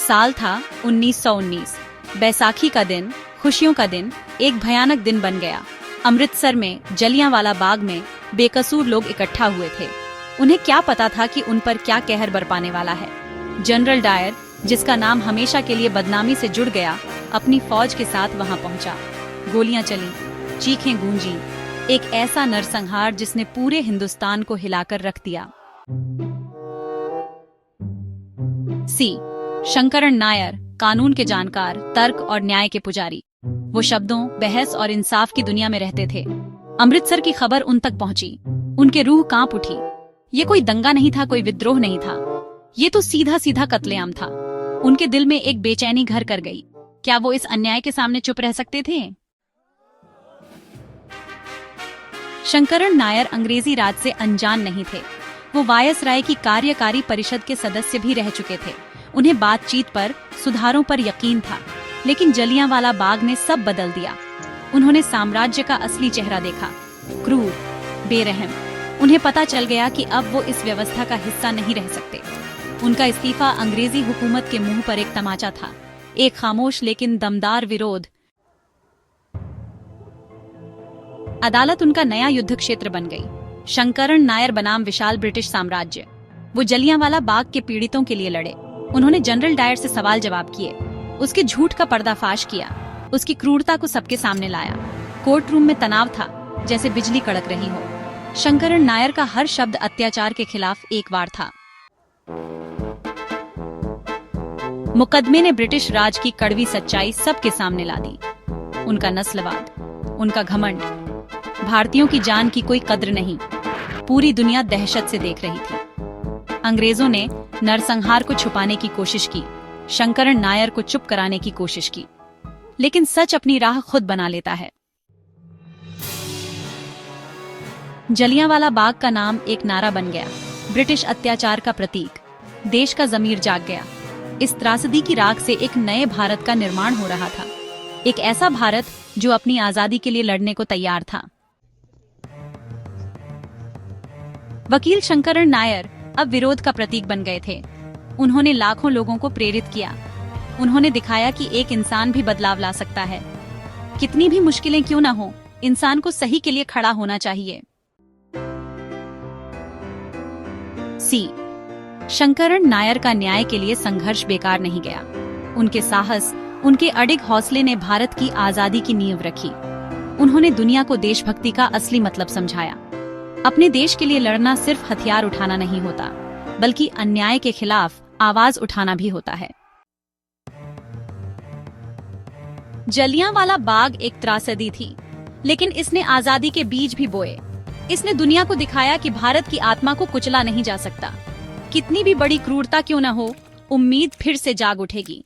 साल था 1919। बैसाखी का दिन, खुशियों का दिन, एक भयानक दिन बन गया। अमृतसर में जलियांवाला बाग में बेकसूर लोग इकट्ठा हुए थे। उन्हें क्या पता था कि उन पर क्या कहर बरपाने वाला है। जनरल डायर, जिसका नाम हमेशा के लिए बदनामी से जुड़ गया, अपनी फौज के साथ वहां पहुंचा। गोलियां चली, चीखें गूंजी, एक ऐसा नरसंहार जिसने पूरे हिंदुस्तान को हिलाकर रख दिया। शंकरन नायर, कानून के जानकार, तर्क और न्याय के पुजारी। वो शब्दों, बहस और इंसाफ की दुनिया में रहते थे। अमृतसर की खबर उन तक पहुंची। उनके रूह कांप उठी। ये कोई दंगा नहीं था, कोई विद्रोह नहीं था। ये तो सीधा सीधा कत्लेआम था। उनके दिल में एक बेचैनी घर कर गई। क्या वो इस अन्याय के सामने चुप रह सकते थे? शंकरन नायर अंग्रेजी राज से अनजान नहीं थे। वो वायसराय की कार्यकारी परिषद के सदस्य भी रह चुके थे। उन्हें बातचीत पर, सुधारों पर यकीन था। लेकिन जलियांवाला बाग ने सब बदल दिया। उन्होंने साम्राज्य का असली चेहरा देखा, क्रूर, बेरहम। उन्हें पता चल गया कि अब वो इस व्यवस्था का हिस्सा नहीं रह सकते। उनका इस्तीफा अंग्रेजी हुकूमत के मुंह पर एक तमाचा था, एक खामोश लेकिन दमदार विरोध। अदालत उनका नया युद्ध क्षेत्र बन गई। शंकरन नायर बनाम विशाल ब्रिटिश साम्राज्य। वो जलियांवाला बाग के पीड़ितों के लिए लड़े। उन्होंने जनरल डायर से सवाल जवाब किए, उसके झूठ का पर्दाफाश किया, उसकी क्रूरता को सबके सामने लाया। कोर्ट रूम में तनाव था, जैसे बिजली कड़क रही हो। शंकरन नायर का हर शब्द अत्याचार के खिलाफ एक वार था। मुकदमे ने ब्रिटिश राज की कड़वी सच्चाई सबके सामने ला दी। उनका नस्लवाद, उनका घमंड, भारतीयों की जान की कोई कद्र नहीं। पूरी दुनिया दहशत से देख रही थी। अंग्रेजों ने नरसंहार को छुपाने की कोशिश की, शंकरन नायर को चुप कराने की कोशिश की। लेकिन सच अपनी राह खुद बना लेता है। जलियांवाला बाग का नाम एक नारा बन गया, ब्रिटिश अत्याचार का प्रतीक। देश का जमीर जाग गया। इस त्रासदी की राख से एक नए भारत का निर्माण हो रहा था। एक ऐसा भारत जो अपनी आजादी के लिए लड़ने को तैयार था। वकील शंकरन नायर अब विरोध का प्रतीक बन गए थे। उन्होंने लाखों लोगों को प्रेरित किया। उन्होंने दिखाया कि एक इंसान भी बदलाव ला सकता है। कितनी भी मुश्किलें क्यों न हो, इंसान को सही के लिए खड़ा होना चाहिए। शंकरन नायर का न्याय के लिए संघर्ष बेकार नहीं गया। उनके साहस, उनके अडिग हौसले ने भारत की आजादी की नींव रखी। उन्होंने दुनिया को देशभक्ति का असली मतलब समझाया। अपने देश के लिए लड़ना सिर्फ हथियार उठाना नहीं होता, बल्कि अन्याय के खिलाफ आवाज उठाना भी होता है। जलियांवाला बाग एक त्रासदी थी, लेकिन इसने आजादी के बीज भी बोए। इसने दुनिया को दिखाया कि भारत की आत्मा को कुचला नहीं जा सकता। कितनी भी बड़ी क्रूरता क्यों न हो, उम्मीद फिर से जाग उठेगी।